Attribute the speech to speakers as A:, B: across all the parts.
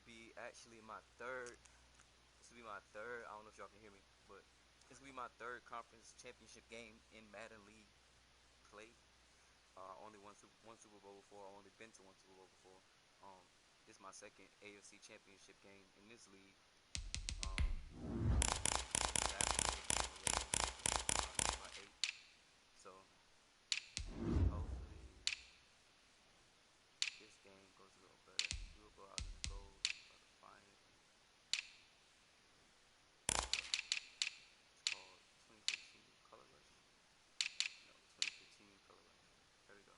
A: be actually my third. This will be my third. I don't know if y'all can hear me, but this will be my third conference championship game in Madden League play. Only one Super Bowl before. I only been to one Super Bowl before. This is my second AFC championship game in this league. My eight. So hopefully this game goes a little better. We'll go out in the gold. Try to find it. It's called 2015 Color Rush. No, 2015 Color Rush. There we go.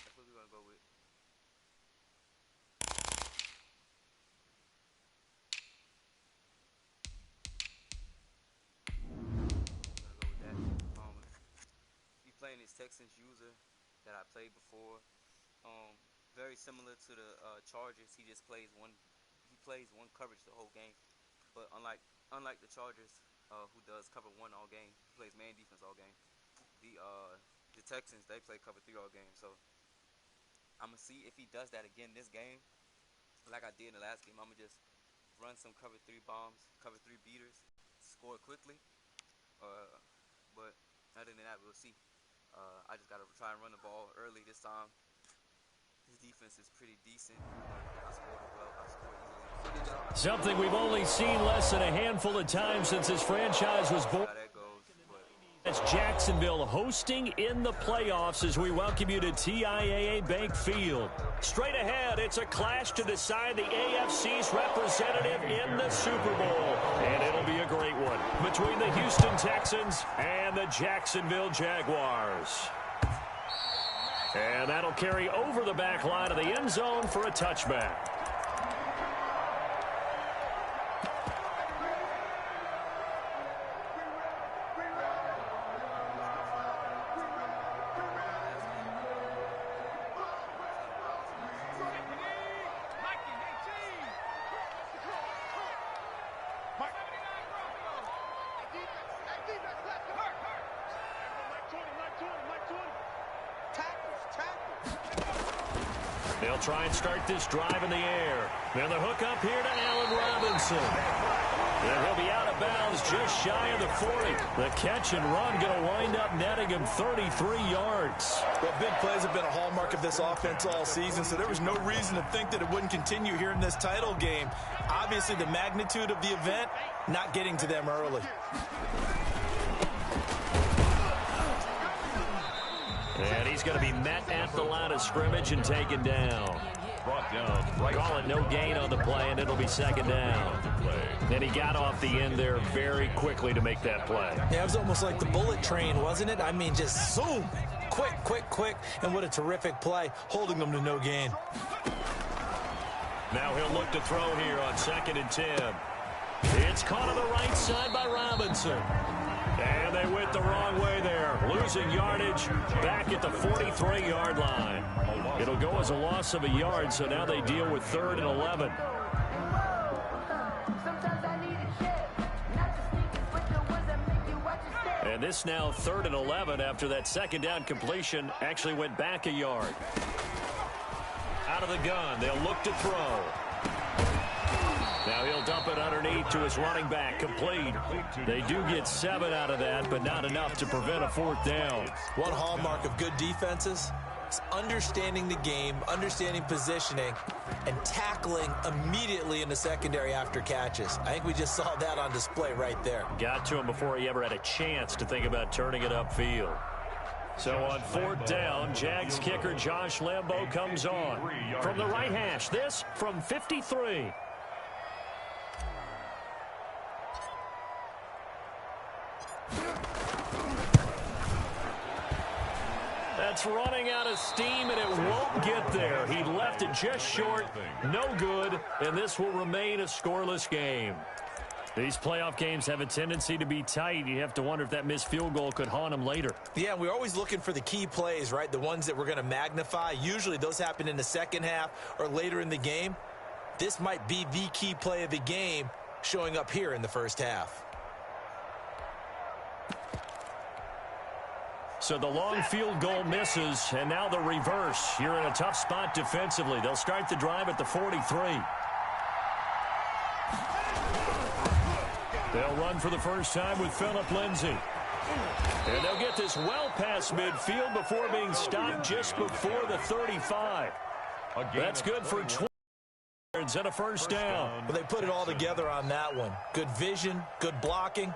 A: That's what we're gonna go with. Playing this Texans user that I played before, very similar to the Chargers. He just plays one. He plays one coverage the whole game, but unlike the Chargers, who does cover one all game, he plays man defense all game. The Texans, they play cover three all game. So I'm gonna see if he does that again this game, like I did in the last game. I'm gonna just run some cover three bombs, cover three beaters, score quickly. But other than that, we'll see. I just got to try and run the ball early this time. His defense is pretty decent. I scored well. I scored easily.
B: Something we've only seen less than a handful of times since his franchise was born. That's Jacksonville hosting in the playoffs as we welcome you to TIAA Bank Field. Straight ahead, it's a clash to decide the AFC's representative in the Super Bowl. And it'll be a great one between the Houston Texans and the Jacksonville Jaguars. And that'll carry over the back line of the end zone for a touchback. They'll try and start this drive in the air. And the hook up here to Allen Robinson. And he'll be out of bounds just shy of the 40. The catch and run going to wind up netting him 33 yards.
C: Well, big plays have been a hallmark of this offense all season, so there was no reason to think that it wouldn't continue here in this title game. Obviously, the magnitude of the event, not getting to them early.
B: And he's going to be met at the line of scrimmage and taken down. Brought down. Call it no gain on the play, and it'll be second down. And he got off the end there very quickly to make that play.
D: Yeah, it was almost like the bullet train, wasn't it? I mean, just zoom. Quick, quick, quick. And what a terrific play, holding them to no gain.
B: Now he'll look to throw here on 2nd and 10. It's caught on the right side by Robinson. And they went the wrong way there, losing yardage back at the 43-yard line. It'll go as a loss of a yard, so now they deal with 3rd and 11. And this now 3rd and 11 after that second down completion actually went back a yard. Out of the gun, they'll look to throw. Now he'll dump it underneath to his running back, complete. They do get 7 out of that, but not enough to prevent a 4th down.
D: One hallmark of good defenses is understanding the game, understanding positioning, and tackling immediately in the secondary after catches. I think we just saw that on display right there.
B: Got to him before he ever had a chance to think about turning it upfield. So on 4th down, Jags kicker Josh Lambo comes on. From the right hash, this from 53. That's running out of steam, and it won't get there. He left it just short, no good, and this will remain a scoreless game. These playoff games have a tendency to be tight. You have to wonder if that missed field goal could haunt him later.
D: Yeah, we're always looking for the key plays, right? The ones that we're going to magnify. Usually those happen in the second half or later in the game. This might be the key play of the game showing up here in the first half.
B: So the long field goal misses, and now the reverse. You're in a tough spot defensively. They'll start the drive at the 43. They'll run for the first time with Phillip Lindsay. And they'll get this well past midfield before being stopped just before the 35. That's good for 20 yards and a first down.
C: Well, they put it all together on that one. Good vision, good blocking.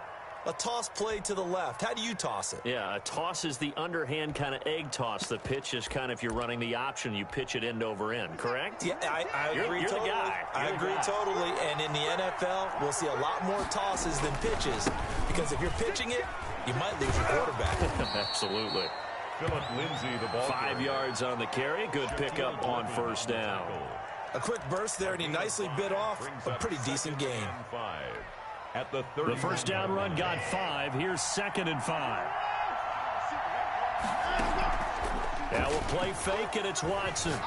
C: A toss play to the left. How do you toss it?
B: Yeah, a toss is the underhand kind of egg toss. The pitch is kind of, if you're running the option, you pitch it end over end, correct?
C: Yeah, I agree
B: you're
C: totally.
B: The guy.
C: I agree totally. And in the NFL, we'll see a lot more tosses than pitches. Because if you're pitching it, you might lose your quarterback.
B: Absolutely.
E: Phillip Lindsay, the ball
B: 5 yards on the carry. Good pickup on first down.
C: A quick burst there, and he nicely bit off a pretty decent gain.
E: At the
B: first down run got 5. Here's 2nd and 5. Now we'll play fake, and it's Watson.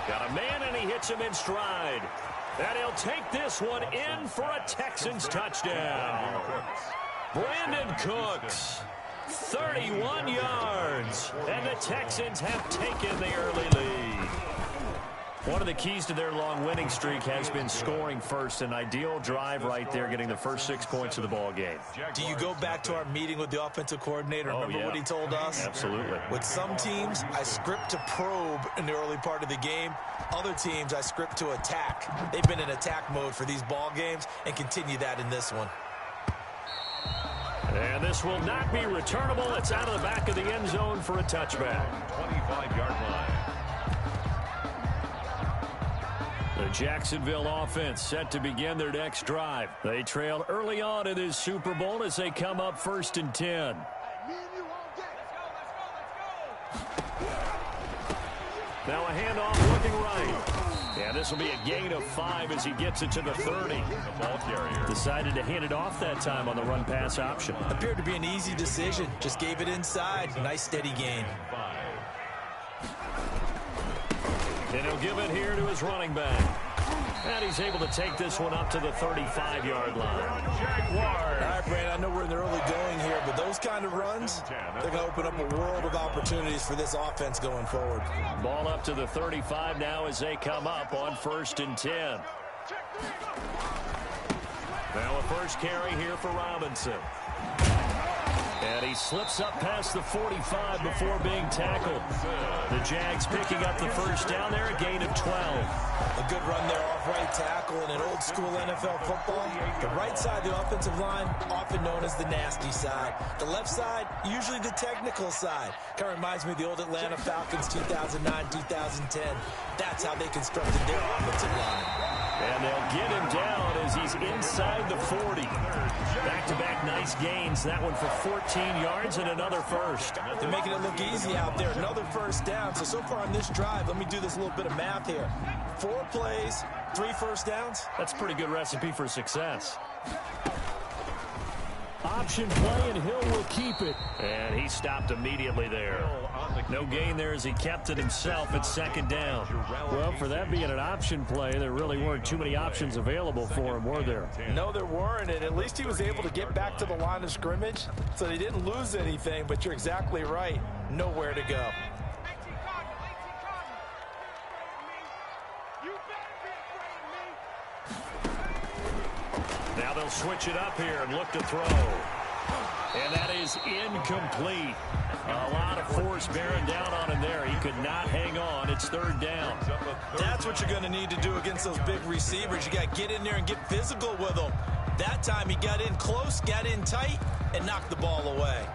B: Got a man, and he hits him in stride. And he'll take this one in for a Texans touchdown. Brandon Cooks, 31 yards. And the Texans have taken the early lead. One of the keys to their long winning streak has been scoring first. An ideal drive right there, getting the first 6 points of the ball game.
C: Do you go back to our meeting with the offensive coordinator? Remember what he told us?
B: Absolutely.
C: With some teams, I script to probe in the early part of the game. Other teams, I script to attack. They've been in attack mode for these ball games and continue that in this one.
B: And this will not be returnable. It's out of the back of the end zone for a touchback.
E: 25-yard line.
B: The Jacksonville offense set to begin their next drive. They trail early on in this Super Bowl as they come up 1st and 10. Now a handoff looking right. And this will be a gain of 5 as he gets it to the 30.
E: The ball carrier
B: decided to hand it off that time on the run pass option.
C: Appeared to be an easy decision. Just gave it inside. Nice steady gain.
B: And he'll give it here to his running back. And he's able to take this one up to the 35-yard line.
E: Jaguars.
C: All right, Brandon, I know we're in the early going here, but those kind of runs, they're going to open up a world of opportunities for this offense going forward.
B: Ball up to the 35 now as they come up on 1st and 10. Now a first carry here for Robinson. And he slips up past the 45 before being tackled. The Jags picking up the first down there, a gain of 12.
C: A good run there off right tackle in an old school NFL football. The right side of the offensive line, often known as the nasty side. The left side, usually the technical side. Kind of reminds me of the old Atlanta Falcons 2009-2010. That's how they constructed their offensive line.
B: And they'll get him down as he's inside the 40. Back-to-back nice gains. That one for 14 yards and another first.
C: They're making it look easy out there. Another first down. So far on this drive, let me do this little bit of math here. 4 plays, 3 first downs.
B: That's a pretty good recipe for success. Option play, and Hill will keep it. And he stopped immediately there. No gain there as he kept it himself at 2nd down. Well, for that being an option play, there really weren't too many options available for him, were there?
C: No, there weren't, and at least he was able to get back to the line of scrimmage, so they didn't lose anything, but you're exactly right. Nowhere to go.
B: Now they'll switch it up here and look to throw. And that is incomplete. A lot of force bearing down on him there. He could not hang on. It's 3rd down.
C: That's what you're going to need to do against those big receivers. You got to get in there and get physical with them. That time he got in close, got in tight, and knocked the ball away.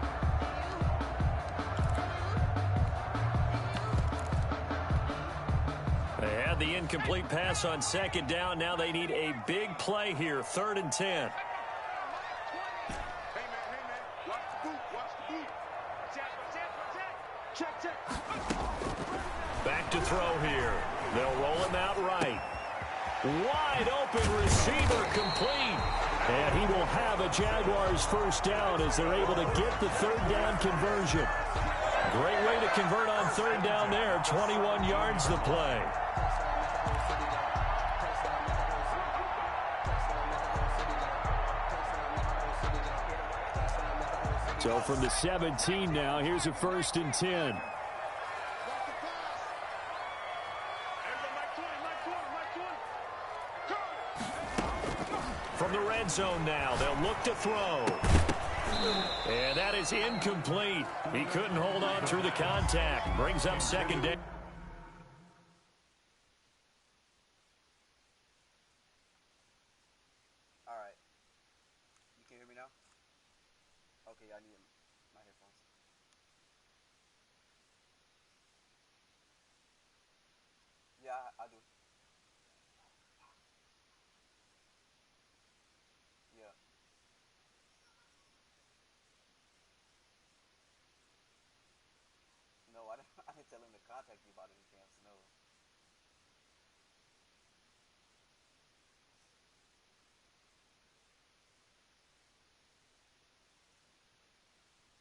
B: They had the incomplete pass on 2nd down. Now they need a big play here. 3rd and 10. Back to throw here. They'll roll him out right. Wide open receiver complete. And he will have a Jaguars first down as they're able to get the 3rd down conversion. Great way to convert on 3rd down there. 21 yards the play. So from the 17 now, here's a 1st and 10. From the red zone now, they'll look to throw. And that is incomplete. He couldn't hold on through the contact. Brings up 2nd down.
A: All right. You can hear me now? Okay, I need my headphones. Yeah, I do. Yeah. No, I didn't, I didn't tell him to contact you about any camps, no.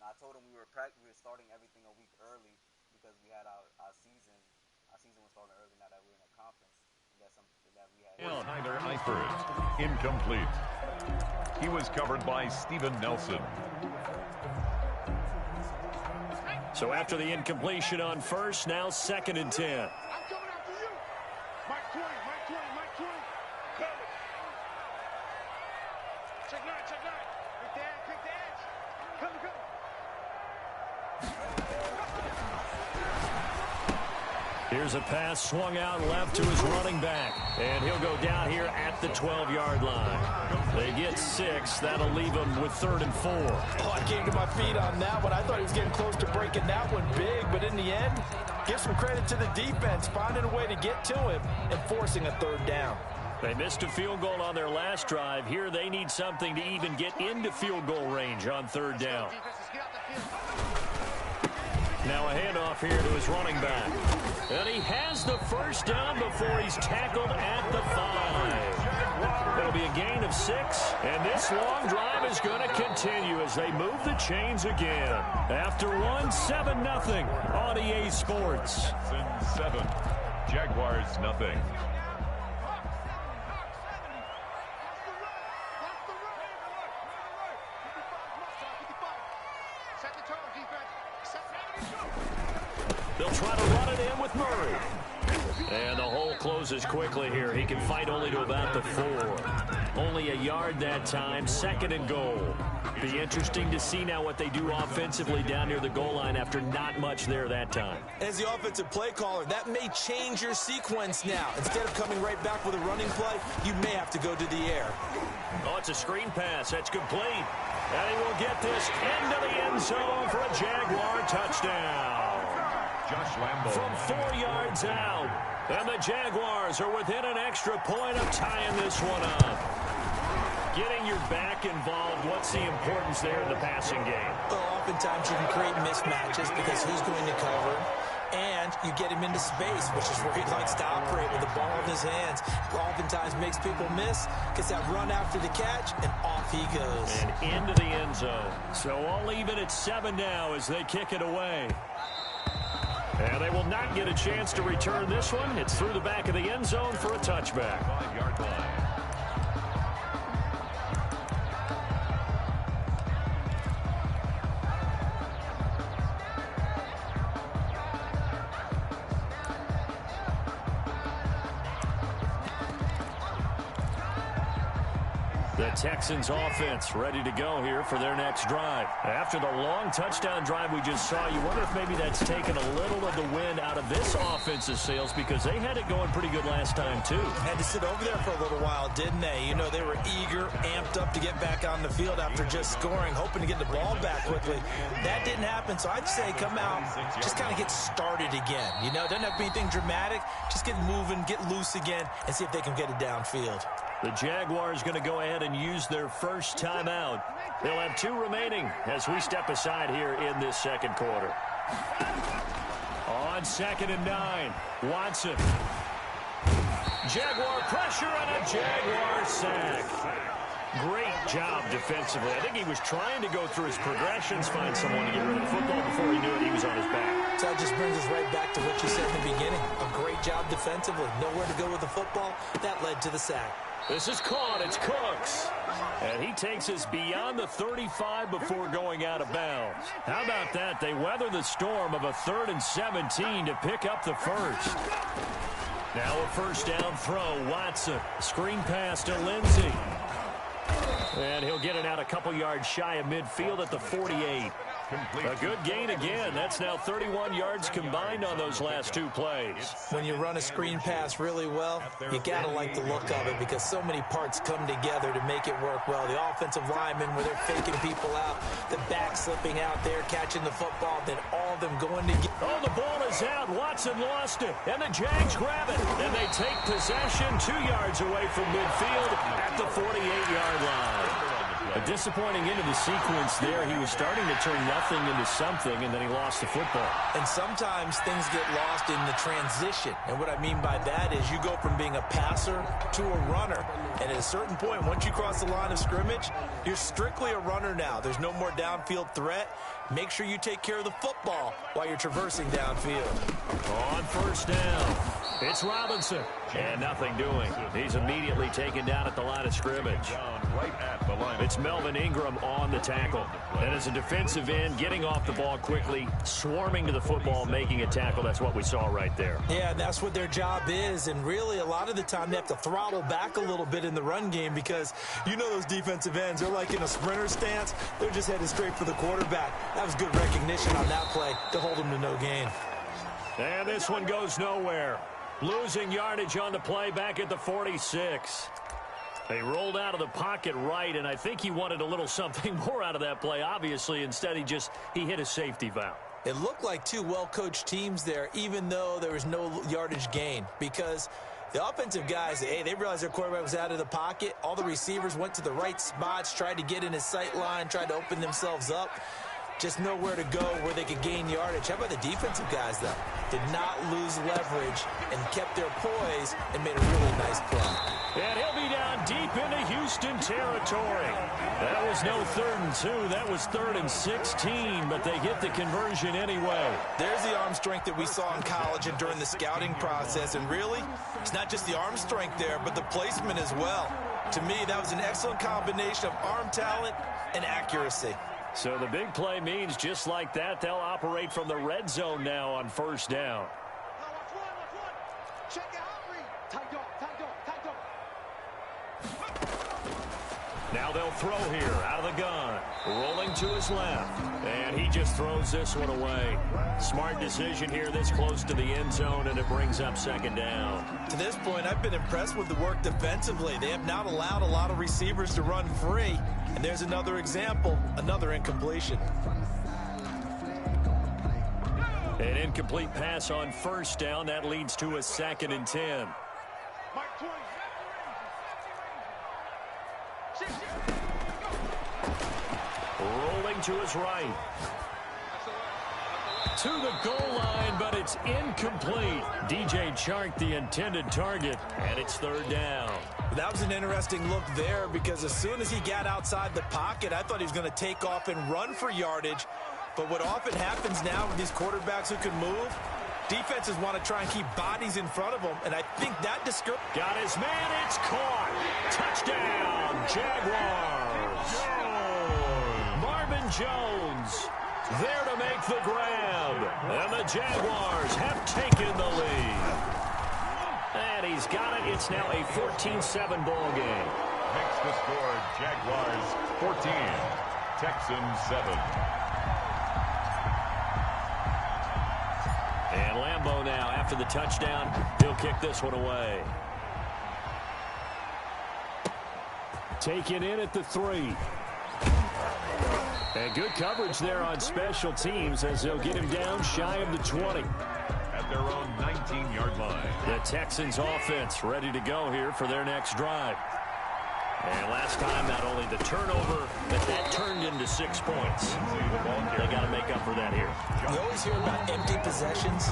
A: Now, I told him we were starting everything a week early because we had our season. Our season was starting early now that we're in a conference. And that's something that we had.
E: Tyler Eifert, incomplete. He was covered by Steven Nelson.
B: So after the incompletion on 1st, now 2nd and 10.
F: I'm coming after you. Mike 20, Mike 20, Mike 20. Cover. Check 9, check 9. Pick the edge. Cover, cover.
B: Here's a pass swung out left to his running back. And he'll go down here at the 12-yard line. They get 6. That'll leave them with 3rd and 4.
C: Oh, I came to my feet on that one. I thought he was getting close to breaking that one big, but in the end, give some credit to the defense, finding a way to get to him and forcing a 3rd down.
B: They missed a field goal on their last drive. Here they need something to even get into field goal range on 3rd down. Now a handoff here to his running back. And he has the 1st down before he's tackled at the 5. It'll be a gain of 6, and this long drive is going to continue as they move the chains again. After one, 7-0 on EA Sports.
E: 7. Jaguars, nothing.
B: They'll try to run it in with Murray. And the hole closes quickly here. He can fight only to about the 4. Only a yard that time, 2nd and goal. Be interesting to see now what they do offensively down near the goal line after not much there that time.
C: As the offensive play caller, that may change your sequence now. Instead of coming right back with a running play, you may have to go to the air.
B: Oh, it's a screen pass. That's complete. And he will get this into the end zone for a Jaguar touchdown.
E: Josh Lambo.
B: From 4 yards out. And the Jaguars are within an extra point of tying this one up. Getting your back involved, what's the importance there in the passing game?
C: Well, oftentimes you can create mismatches because who's going to cover, and you get him into space, which is where he likes to operate with the ball in his hands. Oftentimes makes people miss, gets that run after the catch, and off he goes.
B: And into the end zone. So all even at 7 now as they kick it away. And they will not get a chance to return this one. It's through the back of the end zone for a touchback.
E: 5-yard line.
B: The Texans offense ready to go here for their next drive. After the long touchdown drive we just saw, you wonder if maybe that's taken a little of the wind out of this offense's sails because they had it going pretty good last time too.
C: Had to sit over there for a little while, didn't they? You know, they were eager, amped up to get back on the field after just scoring, hoping to get the ball back quickly. That didn't happen, so I'd say come out, just kind of get started again. You know, it doesn't have to be anything dramatic. Just get moving, get loose again, and see if they can get it downfield.
B: The Jaguars going to go ahead and use their first timeout. They'll have 2 remaining as we step aside here in this second quarter. On 2nd and 9, Watson. Jaguar pressure and a Jaguar sack. Great job defensively. I think he was trying to go through his progressions, find someone to get rid of the football. Before he knew it, he was on his back.
C: So that just brings us right back to what you said in the beginning. A great job defensively. Nowhere to go with the football. That led to the sack.
B: This is caught. It's Cooks. And he takes us beyond the 35 before going out of bounds. How about that? They weather the storm of a 3rd and 17 to pick up the first. Now a first down throw. Watson. Screen pass to Lindsey. And he'll get it out a couple yards shy of midfield at the 48. A good gain again. That's now 31 yards combined on those last 2 plays.
C: When you run a screen pass really well, you got to like the look of it because so many parts come together to make it work well. The offensive linemen where they're faking people out, the back slipping out there, catching the football, then all of them going together.
B: Oh, the ball is out. Watson lost it, and the Jags grab it. And they take possession 2 yards away from midfield at the 48-yard line. A disappointing end of the sequence there. He was starting to turn nothing into something, and then he lost the football.
C: And sometimes things get lost in the transition. And what I mean by that is you go from being a passer to a runner. And at a certain point, once you cross the line of scrimmage, you're strictly a runner now. There's no more downfield threat. Make sure you take care of the football while you're traversing downfield.
B: On first down, it's Robinson. And nothing doing. He's immediately taken down at the line of scrimmage. It's Melvin Ingram on the tackle. And as a defensive end, getting off the ball quickly, swarming to the football, making a tackle. That's what we saw right there.
C: Yeah, that's what their job is. And really, a lot of the time, they have to throttle back a little bit in the run game because you know those defensive ends, they're like in a sprinter stance. They're just headed straight for the quarterback. That was good recognition on that play to hold him to no gain.
B: And this one goes nowhere. Losing yardage on the play back at the 46. They rolled out of the pocket right, and I think he wanted a little something more out of that play, obviously. Instead, he hit a safety valve.
C: It looked like 2 well-coached teams there, even though there was no yardage gain, because the offensive guys, they realized their quarterback was out of the pocket. All the receivers went to the right spots, tried to get in his sight line, tried to open themselves up. Just nowhere to go where they could gain yardage. How about the defensive guys, though? Did not lose leverage and kept their poise and made a really nice play.
B: And he'll be down deep into Houston territory. That was no 3rd and 2. That was 3rd and 16, but they get the conversion anyway.
C: There's the arm strength that we saw in college and during the scouting process. And really, it's not just the arm strength there, but the placement as well. To me, that was an excellent combination of arm talent and accuracy.
B: So the big play means just like that, they'll operate from the red zone now on first down. Now they'll throw here out of the gun. Rolling to his left. And he just throws this one away. Smart decision here this close to the end zone, and it brings up second down.
C: To this point, I've been impressed with the work defensively. They have not allowed a lot of receivers to run free. And there's another example, another incompletion.
B: An incomplete pass on first down. That leads to a 2nd and 10. Rolling to his right. To the goal line, but it's incomplete. DJ Chark, the intended target, and it's 3rd down.
C: That was an interesting look there because as soon as he got outside the pocket, I thought he was going to take off and run for yardage. But what often happens now with these quarterbacks who can move, defenses want to try and keep bodies in front of them, and I think that discourages.
B: Got his man, it's caught. Touchdown, Jaguars. Marvin Jones there to make the grab. And the Jaguars have taken the lead. And he's got it. It's now a 14-7 ball game.
E: Makes the score Jaguars 14, Texans 7.
B: And Lambeau now, after the touchdown, he'll kick this one away. Taken in at the 3. And good coverage there on special teams as they'll get him down shy of the 20.
E: At their own 19-yard line.
B: The Texans offense ready to go here for their next drive. And last time, not only the turnover, but that turned into 6 points. They got to make up for that here.
C: You always hear about empty possessions,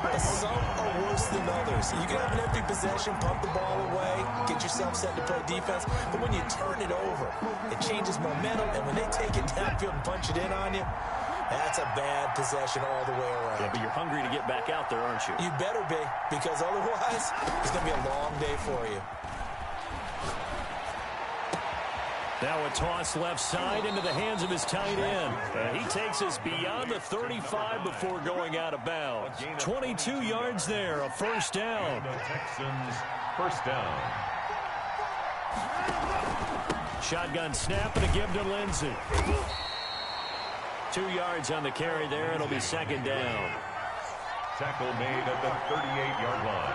C: but some are worse closer than others. You can have an empty possession, pump the ball away, get yourself set to play defense, but when you turn it over, it changes momentum, and when they take it downfield and punch it in on you, that's a bad possession all the way around.
B: Yeah, but you're hungry to get back out there, aren't you?
C: You better be, because otherwise, it's going to be a long day for you.
B: Now a toss left side into the hands of his tight end. And he takes us beyond the 35 before going out of bounds. 22 yards there, a first down.
E: The Texans, first down.
B: Shotgun snap and a give to Lindsey. 2 yards on the carry there. It'll be second down.
E: Tackle made at the 38-yard line.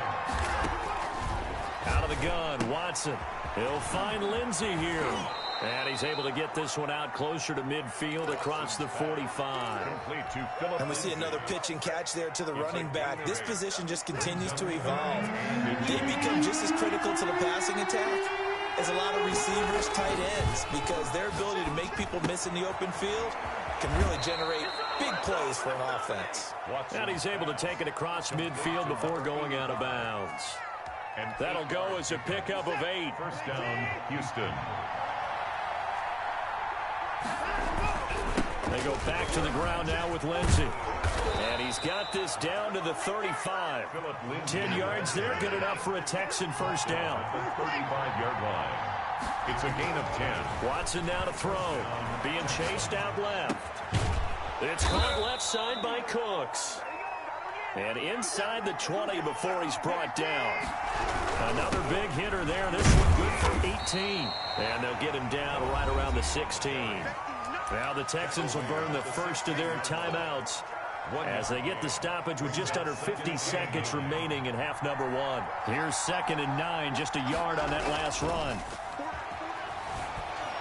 B: Out of the gun, Watson. He'll find Lindsey here. And he's able to get this one out closer to midfield across the 45.
C: And we see another pitch and catch there to the running back. This position just continues to evolve. They become just as critical to the passing attack as a lot of receivers, tight ends, because their ability to make people miss in the open field can really generate big plays for an offense.
B: And he's able to take it across midfield before going out of bounds. And that'll go as a pickup of 8.
E: First down, Houston.
B: They go back to the ground now with Lindsey. And he's got this down to the 35. 10 yards there, good enough for a Texan first down.
E: 35-yard line. It's a gain of 10.
B: Watson now to throw. Being chased out left. It's caught left side by Cooks. And inside the 20 before he's brought down. Another big hitter there. This one good for 18. And they'll get him down right around the 16. Now the Texans will burn the first of their timeouts as they get the stoppage with just under 50 seconds remaining in half number 1. Here's 2nd and 9, just a yard on that last run.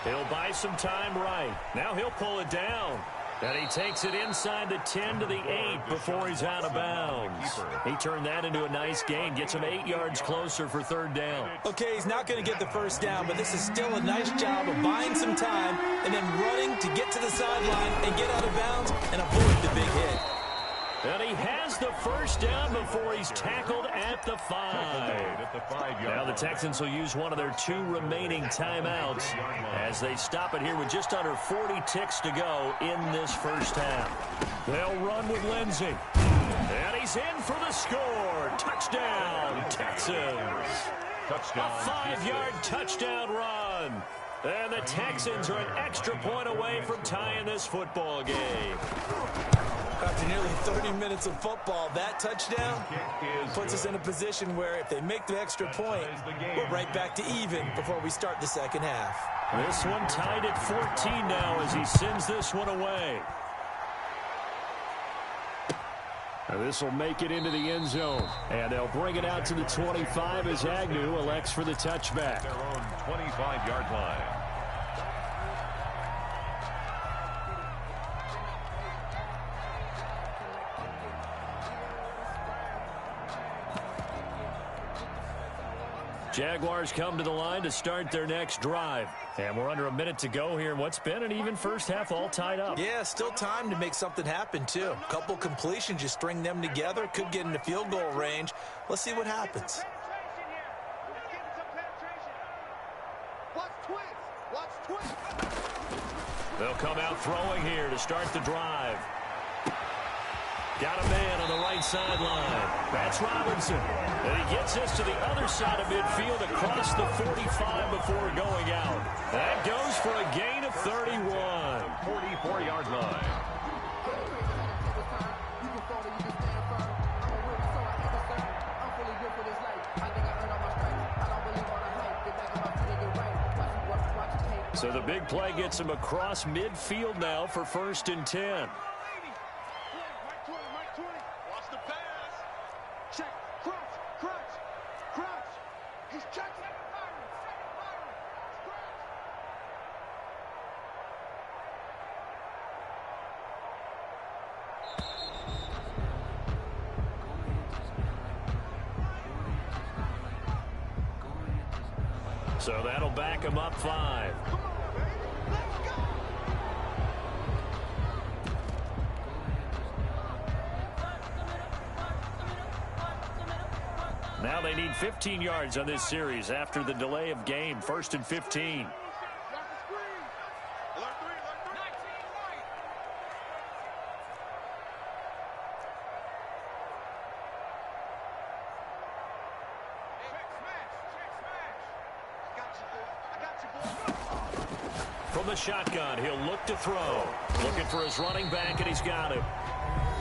B: He'll buy some time right. Now he'll pull it down. And he takes it inside the 10 to the 8 before he's out of bounds. He turned that into a nice gain. Gets him 8 yards closer for third down.
C: Okay, he's not going to get the first down, but this is still a nice job of buying some time and then running to get to the sideline and get out of bounds and avoid the big hit.
B: And he has the first down before he's tackled at the 5. Now the Texans will use one of their 2 remaining timeouts as they stop it here with just under 40 ticks to go in this first half. They'll run with Lindsey. And he's in for the score. Touchdown, Texans. A 5-yard touchdown run. And the Texans are an extra point away from tying this football game.
C: After nearly 30 minutes of football, that touchdown puts us in a position where if they make the extra point, we're right back to even before we start the second half.
B: This one tied at 14 now as he sends this one away. Now this will make it into the end zone. And they'll bring it out to the 25 as Agnew elects for the touchback.
E: Their own 25-yard line.
B: Jaguars come to the line to start their next drive. And we're under a minute to go here in what's been an even first half, all tied up.
C: Yeah, still time to make something happen, too. A couple completions, you string them together, could get into field goal range. Let's see what happens.
B: They'll come out throwing here to start the drive. Got a man on the right sideline. That's Robinson. And he gets us to the other side of midfield across the 45 before going out. That goes for a gain of 31.
E: 44-yard line.
B: So the big play gets him across midfield now for 1st and 10. So that'll back him up 5. Now they need 15 yards on this series after the delay of game. 1st and 15. From the shotgun, he'll look to throw. Looking for his running back, and he's got him.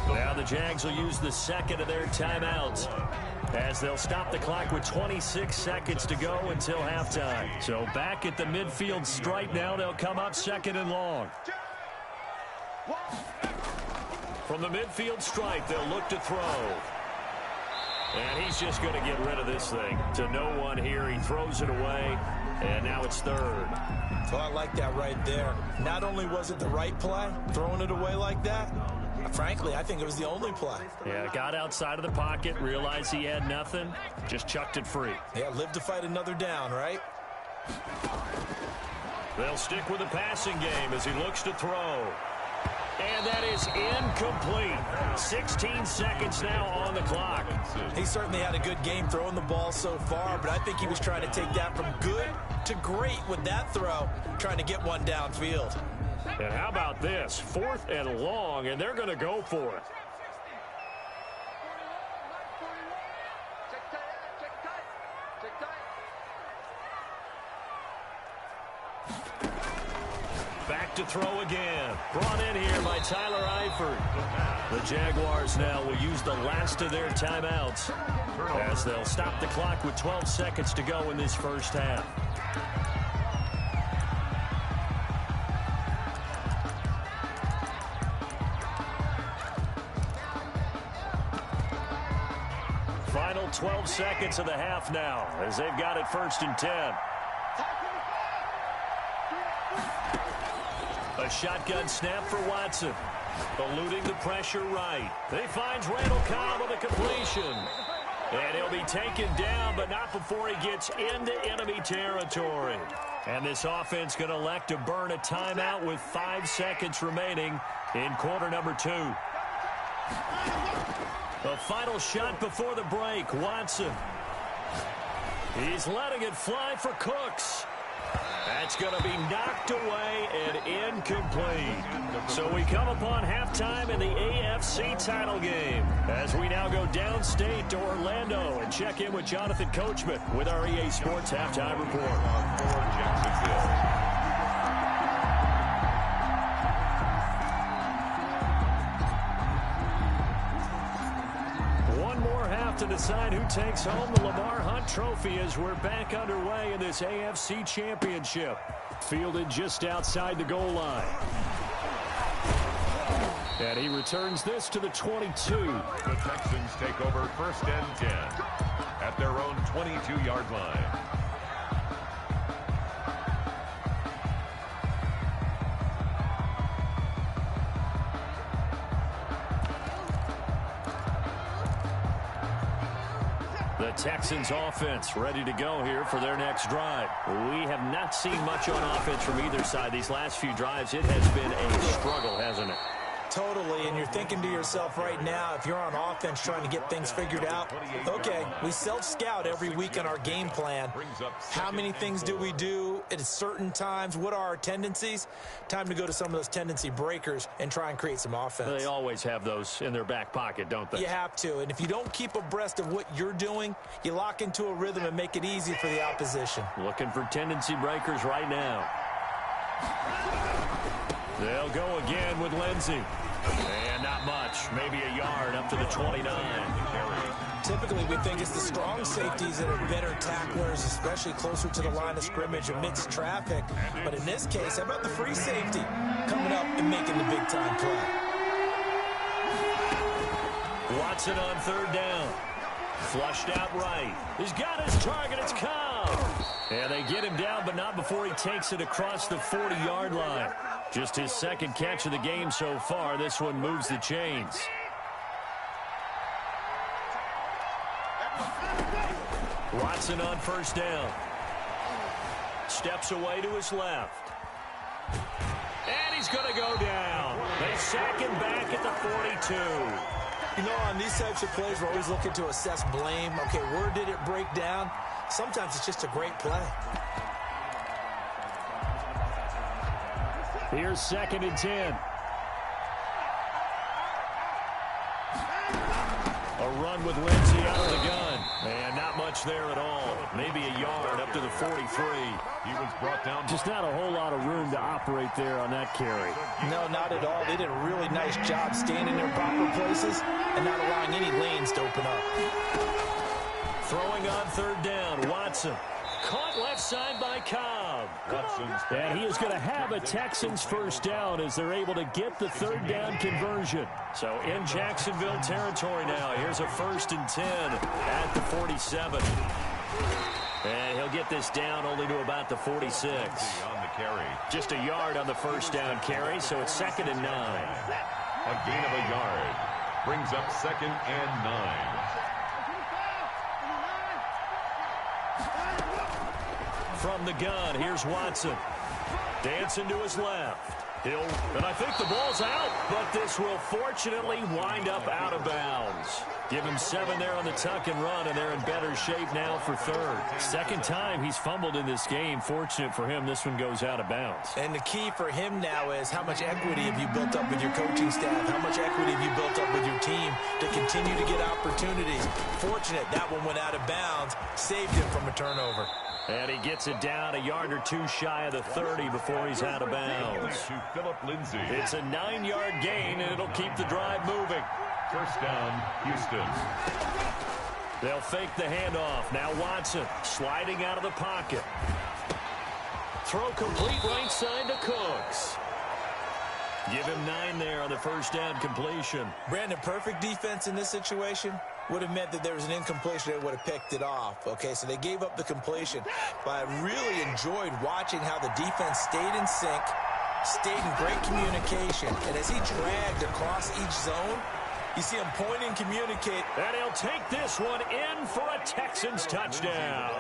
B: Now the Jags will use the second of their timeouts as they'll stop the clock with 26 seconds to go until halftime. So back at the midfield stripe now, they'll come up 2nd and long. From the midfield stripe, they'll look to throw. And he's just going to get rid of this thing to no one here. He throws it away, and now it's 3rd.
C: So I like that right there. Not only was it the right play, throwing it away like that, frankly, I think it was the only play.
B: Yeah, got outside of the pocket, realized he had nothing, just chucked it free.
C: Yeah, live to fight another down, right?
B: They'll stick with the passing game as he looks to throw. And that is incomplete. 16 seconds now on the clock.
C: He certainly had a good game throwing the ball so far, but I think he was trying to take that from good to great with that throw, trying to get one downfield.
B: And how about this? 4th and long, and they're going to go for it. Back to throw again. Brought in here by Tyler Eifert. The Jaguars now will use the last of their timeouts as they'll stop the clock with 12 seconds to go in this first half. Final 12 seconds of the half now as they've got it 1st and 10. A shotgun snap for Watson. Eluding the pressure right. He finds Randall Cobb with a completion. And he'll be taken down, but not before he gets into enemy territory. And this offense going to elect to burn a timeout with 5 seconds remaining in quarter number 2. The final shot before the break, Watson. He's letting it fly for Cooks. That's going to be knocked away and incomplete. So we come upon halftime in the AFC title game as we now go downstate to Orlando and check in with Jonathan Coachman with our EA Sports Halftime Report. One more half to decide who takes home the Lamar Hunt Trophy as we're back underway in this AFC Championship. Fielded just outside the goal line. And he returns this to the 22.
E: The Texans take over 1st and 10 at their own 22-yard line.
B: The Texans offense ready to go here for their next drive. We have not seen much on offense from either side these last few drives. It has been a struggle, hasn't it?
C: Totally, and you're thinking to yourself right now, if you're on offense trying to get things figured out, okay, we self-scout every week on our game plan. How many things do we do at certain times? What are our tendencies? Time to go to some of those tendency breakers and try and create some offense.
B: They always have those in their back pocket, don't they?
C: You have to, and if you don't keep abreast of what you're doing, you lock into a rhythm and make it easy for the opposition.
B: Looking for tendency breakers right now. They'll go again with Lindsey. And not much. Maybe a yard up to the 29.
C: Typically, we think it's the strong safeties that are better tacklers, especially closer to the line of scrimmage amidst traffic. But in this case, how about the free safety coming up and making the big-time play?
B: Watson on 3rd down. Flushed out right. He's got his target. It's Cobb. And they get him down, but not before he takes it across the 40-yard line. Just his 2nd catch of the game so far. This one moves the chains. Watson on 1st down. Steps away to his left. And he's going to go down. They sack him back at the 42.
C: You know, on these types of plays, we're always looking to assess blame. Okay, where did it break down? Sometimes it's just a great play.
B: Here's 2nd and 10. A run with Lindsey out of the gun. And not much there at all. Maybe a yard up to the 43.
E: He was brought down.
B: Just not a whole lot of room to operate there on that carry.
C: No, not at all. They did a really nice job staying in their proper places and not allowing any lanes to open up.
B: Throwing on 3rd down, Watson. Caught left side by Cobb. And he is going to have a Texans first down as they're able to get the 3rd down conversion. So in Jacksonville territory now. Here's a 1st and 10 at the 47. And he'll get this down only to about the 46.
E: On the carry.
B: Just a yard on the 1st down carry, so it's 2nd and 9.
E: A gain of a yard. Brings up 2nd and 9.
B: From the gun, here's Watson. Dancing to his left. And I think the ball's out, but this will fortunately wind up out of bounds. Give him 7 there on the tuck and run, and they're in better shape now for 3rd. 2nd time he's fumbled in this game. Fortunate for him, this one goes out of bounds.
C: And the key for him now is how much equity have you built up with your coaching staff? How much equity have you built up with your team to continue to get opportunities? Fortunate that one went out of bounds, saved him from a turnover.
B: And he gets it down a yard or 2 shy of the 30 before he's out of bounds.
E: To Philip Lindsay.
B: It's a 9-yard gain, and it'll keep the drive moving.
E: 1st down, Houston.
B: They'll fake the handoff. Now Watson sliding out of the pocket. Throw complete right side to Cooks. Give him 9 there on the 1st down completion.
C: Brandon, perfect defense in this situation would have meant that there was an incompletion. They would have picked it off. Okay, so they gave up the completion. But I really enjoyed watching how the defense stayed in sync, stayed in great communication. And as he dragged across each zone, you see him point and communicate.
B: And he'll take this one in for a Texans touchdown.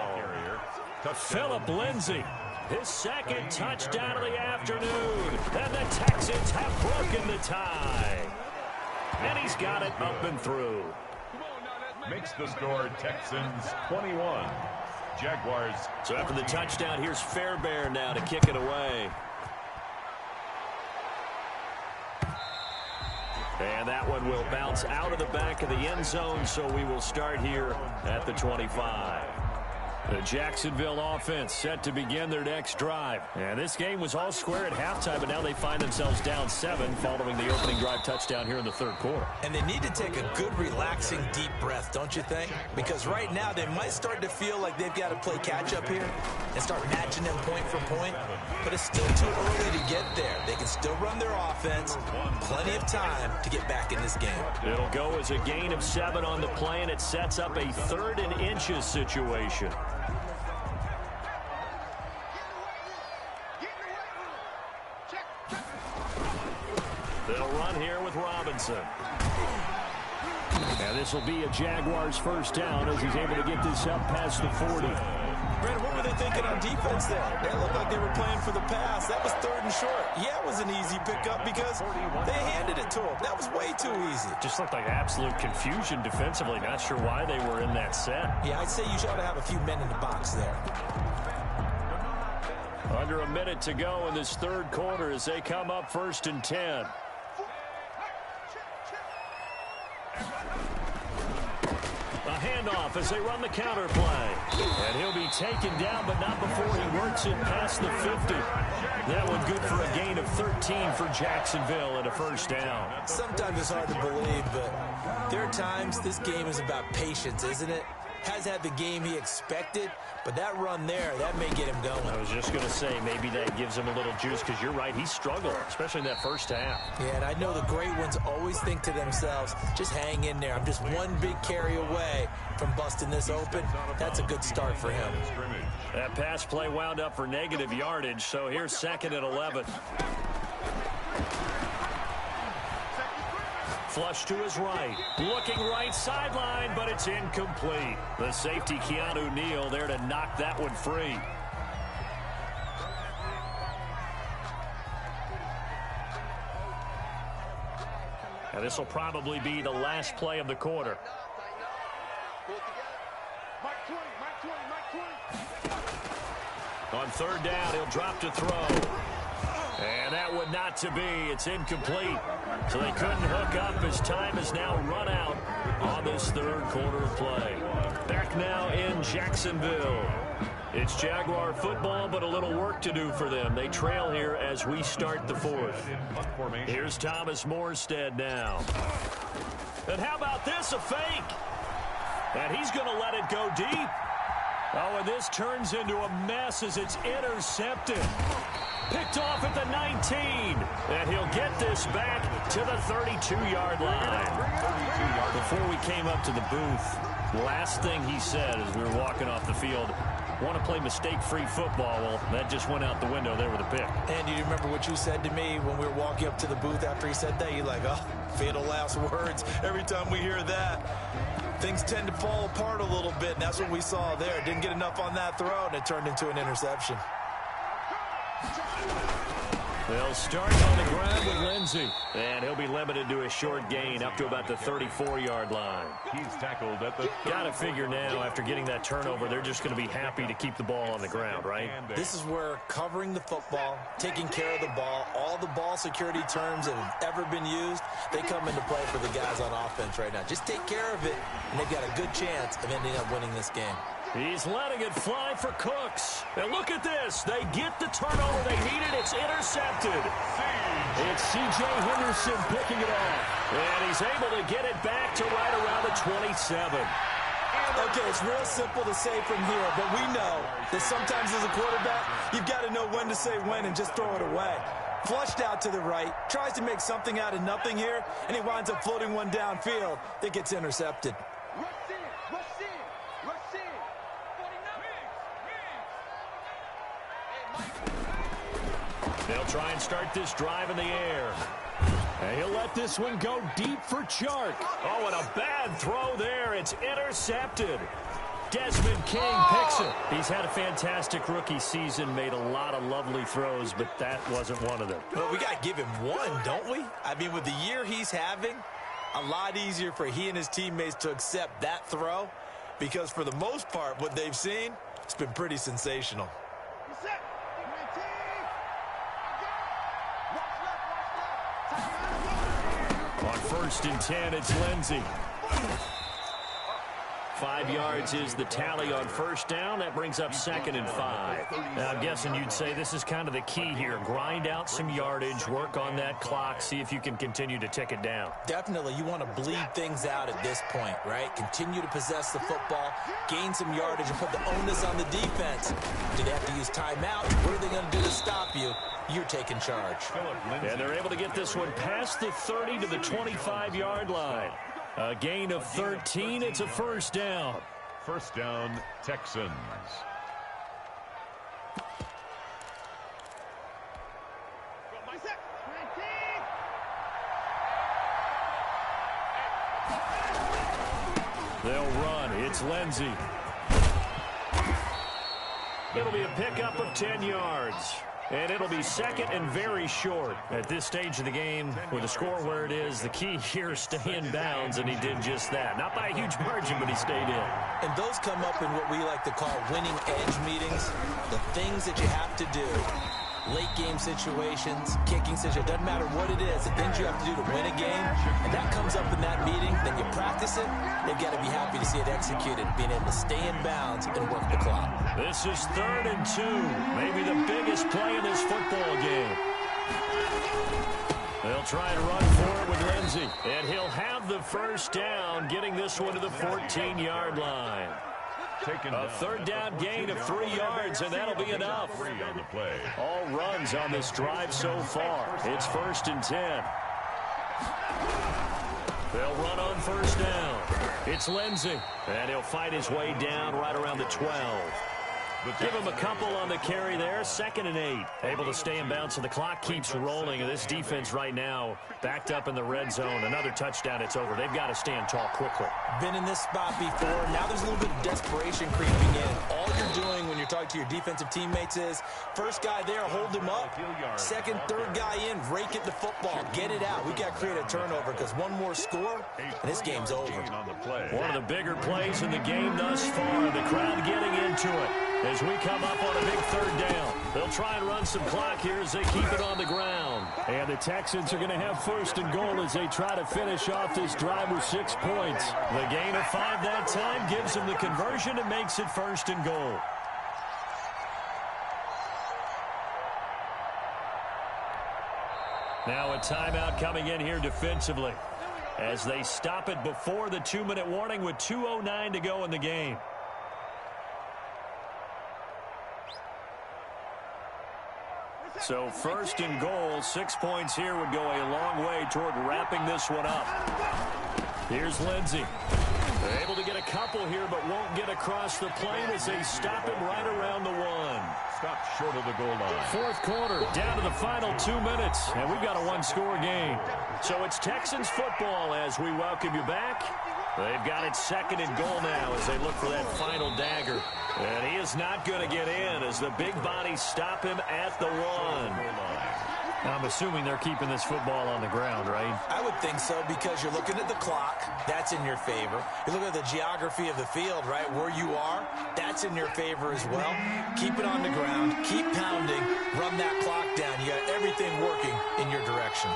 B: Philip Lindsay, his 2nd touchdown of the afternoon. And the Texans have broken the tie. And he's got it up and through.
E: Makes the score Texans 21. Jaguars.
B: So after the touchdown, here's Fairbairn now to kick it away. And that one will bounce out of the back of the end zone, so we will start here at the 25. The Jacksonville offense set to begin their next drive. And this game was all square at halftime, but now they find themselves down 7 following the opening drive touchdown here in the 3rd quarter.
C: And they need to take a good, relaxing, deep breath, don't you think? Because right now they might start to feel like they've got to play catch-up here and start matching them point for point. But it's still too early to get there. They can still run their offense. Plenty of time to get back in this game.
B: It'll go as a gain of 7 on the play, and it sets up a 3rd and inches situation. They'll run here with Robinson. And this will be a Jaguars first down as he's able to get this up past the 40.
C: Brandon, what were they thinking on defense there? They looked like they were playing for the pass. That was 3rd and short. Yeah, it was an easy pickup because they handed it to him. That was way too easy.
B: Just looked like absolute confusion defensively. Not sure why they were in that set.
C: Yeah, I'd say you ought to have a few men in the box there.
B: Under a minute to go in this 3rd quarter as they come up 1st and 10. A handoff as they run the counter play. And he'll be taken down, but not before he works it past the 50. That one good for a gain of 13 for Jacksonville and a 1st down.
C: Sometimes it's hard to believe, but there are times this game is about patience, isn't it? Has had the game he expected, but that run there, that may get him going.
B: I was just going to say, maybe that gives him a little juice, because you're right, he struggled, especially in that 1st half.
C: Yeah, and I know the great ones always think to themselves, just hang in there. I'm just one big carry away from busting this open. That's a good start for him.
B: That pass play wound up for negative yardage, so here's 2nd and 11. Flush to his right. Looking right sideline, but it's incomplete. The safety, Keanu Neal, there to knock that one free. And this will probably be the last play of the quarter. On third down, he'll drop to throw. And that would not to be. It's incomplete. So they couldn't hook up as time is now run out on this third quarter of play. Back now in Jacksonville. It's Jaguar football, but a little work to do for them. They trail here as we start the fourth. Here's Thomas Morstead now. And how about this, a fake? And he's going to let it go deep. Oh, and this turns into a mess as it's intercepted. Picked off at the 19. And he'll get this back to the 32-yard line. Before we came up to the booth, last thing he said as we were walking off the field, want to play mistake-free football. Well, that just went out the window there with a pick.
C: And do you remember what you said to me when we were walking up to the booth after he said that? You're like, oh, fatal last words. Every time we hear that, things tend to fall apart a little bit, and that's what we saw there. Didn't get enough on that throw, and it turned into an interception.
B: They'll start on the ground with Lindsey. And he'll be limited to a short gain up to about the 34-yard line.
E: He's tackled at the...
B: Got to figure now, after getting that turnover, they're just going to be happy to keep the ball on the ground, right?
C: This is where covering the football, taking care of the ball, all the ball security terms that have ever been used, they come into play for the guys on offense right now. Just take care of it, and they've got a good chance of ending up winning this game.
B: He's letting it fly for Cooks. And look at this. They get the turnover they needed. It's intercepted. It's C.J. Henderson picking it off. And he's able to get it back to right around the 27.
C: Okay, it's real simple to say from here, but we know that sometimes as a quarterback, you've got to know when to say when and just throw it away. Flushed out to the right, tries to make something out of nothing here, and he winds up floating one downfield that gets intercepted.
B: They'll try and start this drive in the air. And he'll let this one go deep for Chark. Oh, and a bad throw there. It's intercepted. Desmond King picks it. He's had a fantastic rookie season, made a lot of lovely throws, but that wasn't one of them.
C: Well, we got to give him one, don't we? I mean, with the year he's having, a lot easier for he and his teammates to accept that throw because for the most part, what they've seen, it's been pretty sensational.
B: On 1st and 10, it's Lindsey. 5 yards is the tally on first down. That brings up 2nd and 5. Now, I'm guessing you'd say this is kind of the key here. Grind out some yardage, work on that clock, see if you can continue to tick it down.
C: Definitely. You want to bleed things out at this point, right? Continue to possess the football, gain some yardage, and put the onus on the defense. Do they have to use timeout? What are they going to do to stop you? You're taking charge.
B: And they're able to get this one past the 30 to the 25-yard line. A gain of 13. It's a first down.
E: First down, Texans.
B: They'll run. It's Lindsey. It'll be a pickup of 10 yards. And it'll be 2nd and very short. At this stage of the game, with the score where it is, the key here is stay in bounds, and he did just that. Not by a huge margin, but he stayed in.
C: And those come up in what we like to call winning edge meetings. The things that you have to do. Late game situations, kicking situations, doesn't matter what it is, the things you have to do to win a game, and that comes up in that meeting, then you practice it, they've got to be happy to see it executed, being able to stay in bounds and work the clock.
B: This is 3rd and 2, maybe the biggest play in this football game. They'll try and run for it with Lindsey, and he'll have the first down, getting this one to the 14-yard line. A 3rd down gain of 3 yards, and that'll be enough. All runs on this drive so far. It's 1st and 10. They'll run on first down. It's Lindsey, and he'll fight his way down right around the 12. Give him a couple on the carry there. 2nd and 8. Able to stay in bounds, so the clock keeps rolling. And this defense right now backed up in the red zone. Another touchdown, it's over. They've got to stand tall quickly.
C: Been in this spot before. Now there's a little bit of desperation creeping in. All you're doing when you're talking to your defensive teammates is, first guy there, hold him up. Second, third guy in, rake at the football. Get it out. We got to create a turnover because one more score, and this game's over.
B: One of the bigger plays in the game thus far. The crowd getting into it as we come up on a big third down. They'll try and run some clock here as they keep it on the ground. And the Texans are going to have first and goal as they try to finish off this drive with 6 points. The gain of 5 that time gives them the conversion and makes it first and goal. Now a timeout coming in here defensively as they stop it before the 2-minute warning with 2:09 to go in the game. So first and goal, 6 points here would go a long way toward wrapping this one up. Here's Lindsey. They're able to get a couple here, but won't get across the plane as they stop him right around the 1.
E: Stopped short of the goal line.
B: Fourth quarter, down to the final 2 minutes, and we've got a one-score game. So it's Texans football as we welcome you back. They've got it second and goal now as they look for that final dagger. And he is not going to get in as the big bodies stop him at the 1. I'm assuming they're keeping this football on the ground, right?
C: I would think so because you're looking at the clock. That's in your favor. You look at the geography of the field, right, where you are. That's in your favor as well. Keep it on the ground. Keep pounding. Run that clock down. You got everything working in your direction.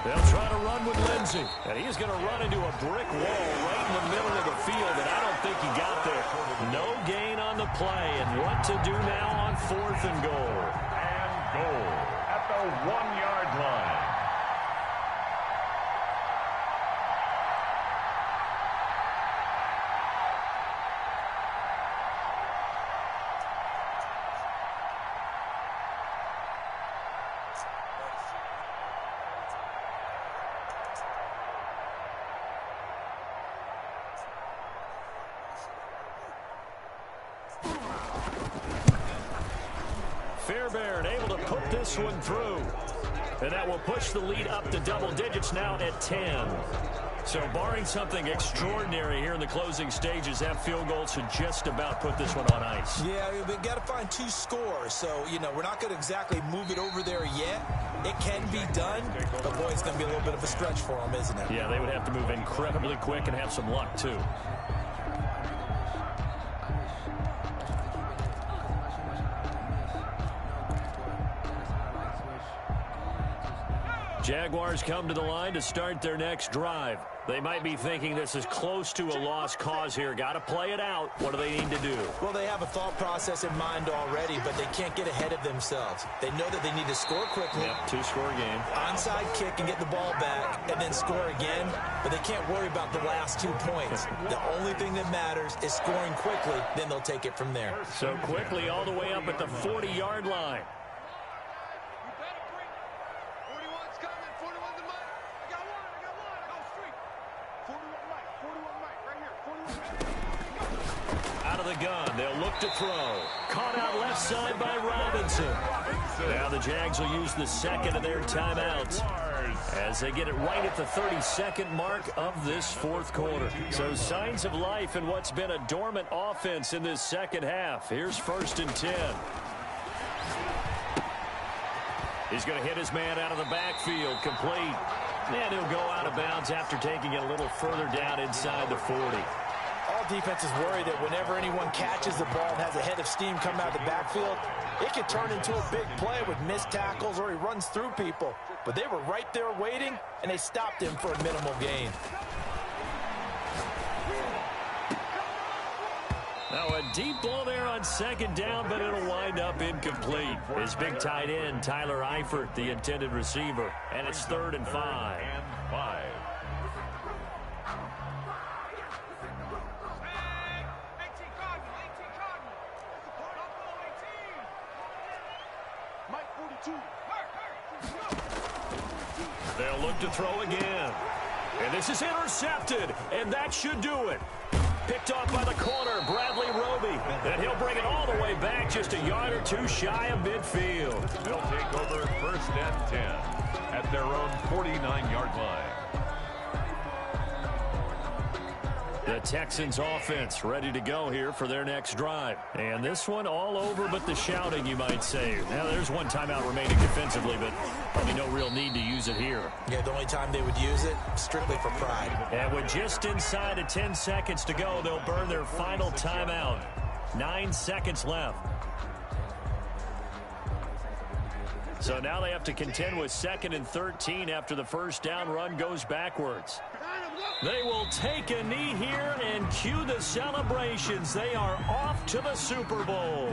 B: They'll try to run with Lindsey. And he's going to run into a brick wall right in the middle of the field, and I don't think he got there. No gain on the play, and what to do now on fourth and goal.
E: Goal at the 1-yard line.
B: Fairbairn able to put this one through. And that will push the lead up to double digits now at 10. So barring something extraordinary here in the closing stages, that field goal should just about put this one on ice.
C: Yeah, we've got to find 2 scores. So, you know, we're not going to exactly move it over there yet. It can be done, but boy, it's going to be a little bit of a stretch for them, isn't it?
B: Yeah, they would have to move incredibly quick and have some luck, too. Jaguars come to the line to start their next drive. They might be thinking this is close to a lost cause here. Got to play it out. What do they need to do?
C: Well, they have a thought process in mind already, but they can't get ahead of themselves. They know that they need to score quickly.
B: Yep, 2-score game.
C: Onside kick and get the ball back and then score again, but they can't worry about the last 2 points. The only thing that matters is scoring quickly, then they'll take it from there.
B: So quickly all the way up at the 40-yard line. Out of the gun, they'll look to throw. Caught out left side by Robinson. Now the Jags will use the second of their timeouts as they get it right at the 32nd mark of this fourth quarter. So signs of life in what's been a dormant offense in this second half. Here's first and 10. He's going to hit his man out of the backfield, complete. And he'll go out of bounds after taking it a little further down inside the 40.
C: All defenses worry that whenever anyone catches the ball and has a head of steam coming out of the backfield, it can turn into a big play with missed tackles or he runs through people. But they were right there waiting, and they stopped him for a minimal gain.
B: Now a deep ball there on second down, but it'll wind up incomplete. His big tight end, Tyler Eifert, the intended receiver. And it's 3rd and 5. They'll look to throw again. And this is intercepted, and that should do it. Picked off by the corner, Bradley Roby. And he'll bring it all the way back just a yard or two shy of midfield.
E: They'll take over 1st and 10 at their own 49-yard line.
B: The Texans offense ready to go here for their next drive. And this one all over but the shouting, you might say. Now, there's one timeout remaining defensively, but probably no real need to use it here.
C: Yeah, the only time they would use it, strictly for pride.
B: And with just inside of 10 seconds to go, they'll burn their final timeout. 9 seconds left. So now they have to contend with 2nd and 13 after the first down run goes backwards. They will take a knee here and cue the celebrations. They are off to the Super Bowl.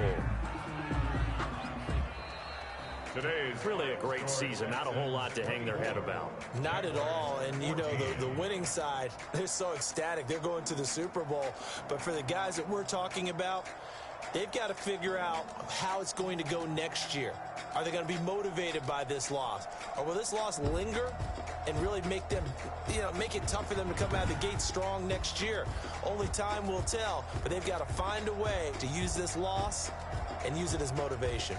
B: Today's really a great season. Not a whole lot to hang their head about.
C: Not at all. And, you know, the winning side, they're so ecstatic. They're going to the Super Bowl. But for the guys that we're talking about, they've got to figure out how it's going to go next year. Are they going to be motivated by this loss? Or will this loss linger and really make them, make it tough for them to come out of the gate strong next year? Only time will tell. But they've got to find a way to use this loss and use it as motivation.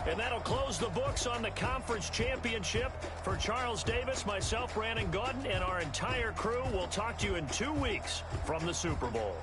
B: And that'll close the books on the conference championship. For Charles Davis, myself, Brandon Gaudin, and our entire crew, we'll talk to you in 2 weeks from the Super Bowl.